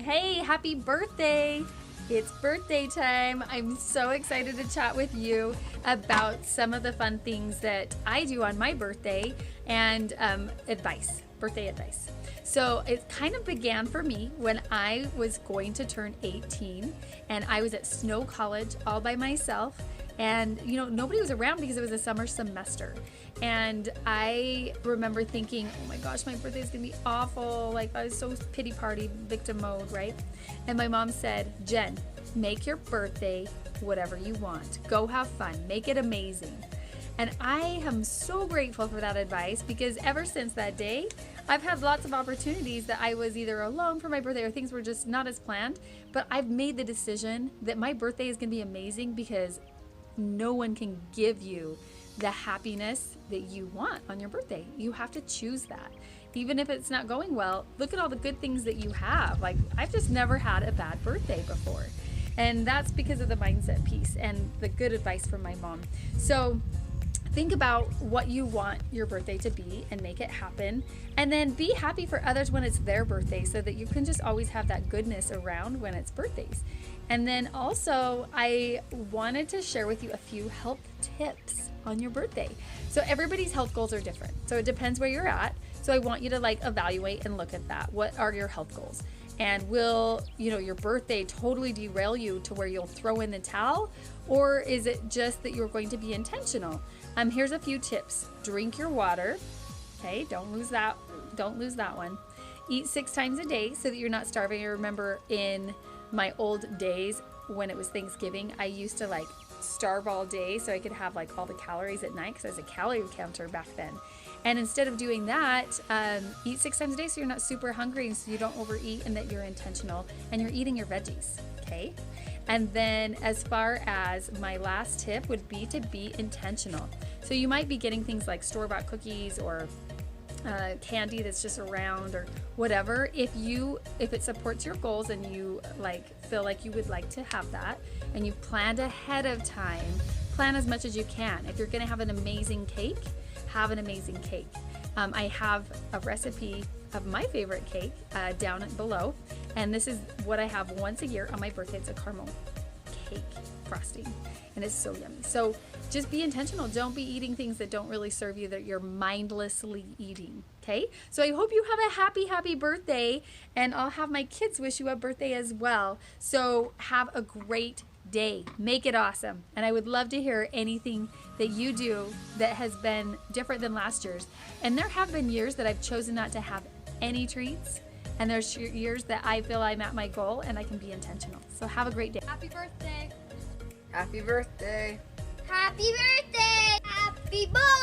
Hey, happy birthday! It's birthday time. I'm so excited to chat with you about some of the fun things that I do on my birthday and birthday advice. So it kind of began for me when I was going to turn 18 and I was at Snow College all by myself. And nobody was around because it was a summer semester. And I remember thinking, oh my gosh, my birthday is gonna be awful. Like, I was so pity party victim mode, right? And my mom said, Jen, make your birthday whatever you want. Go have fun, make it amazing. And I am so grateful for that advice, because ever since that day, I've had lots of opportunities that I was either alone for my birthday or things were just not as planned. But I've made the decision that my birthday is gonna be amazing, because no one can give you the happiness that you want on your birthday. You have to choose that. Even if it's not going well, look at all the good things that you have. Like, I've just never had a bad birthday before. And that's because of the mindset piece and the good advice from my mom. So think about what you want your birthday to be and make it happen. And then be happy for others when it's their birthday, so that you can just always have that goodness around when it's birthdays. And then also, I wanted to share with you a few health tips on your birthday. So everybody's health goals are different. So it depends where you're at. So I want you to evaluate and look at that. What are your health goals? And will, your birthday totally derail you to where you'll throw in the towel? Or is it just that you're going to be intentional? Here's a few tips. Drink your water. Okay, don't lose that one. Eat 6 times a day so that you're not starving. I remember in my old days when it was Thanksgiving, I used to starve all day so I could have all the calories at night, because I was a calorie counter back then. And instead of doing that, eat 6 times a day so you're not super hungry, and so you don't overeat, and that you're intentional and you're eating your veggies, okay? And then as far as my last tip would be to be intentional. So you might be getting things like store-bought cookies or candy that's just around or whatever. If it supports your goals and you feel like you would like to have that, and you've planned ahead of time, plan as much as you can. If you're gonna have an amazing cake, have an amazing cake. I have a recipe of my favorite cake down below, and this is what I have once a year on my birthday. It's a caramel cake frosting, and it's so yummy. So just be intentional. Don't be eating things that don't really serve you, that you're mindlessly eating, okay? So I hope you have a happy birthday, and I'll have my kids wish you a birthday as well. So have a great day. Make it awesome. And I would love to hear anything that you do that has been different than last year's. And there have been years that I've chosen not to have any treats, and there's years that I feel I'm at my goal and I can be intentional. So have a great day. Happy birthday. Happy birthday. Happy birthday. Happy birthday.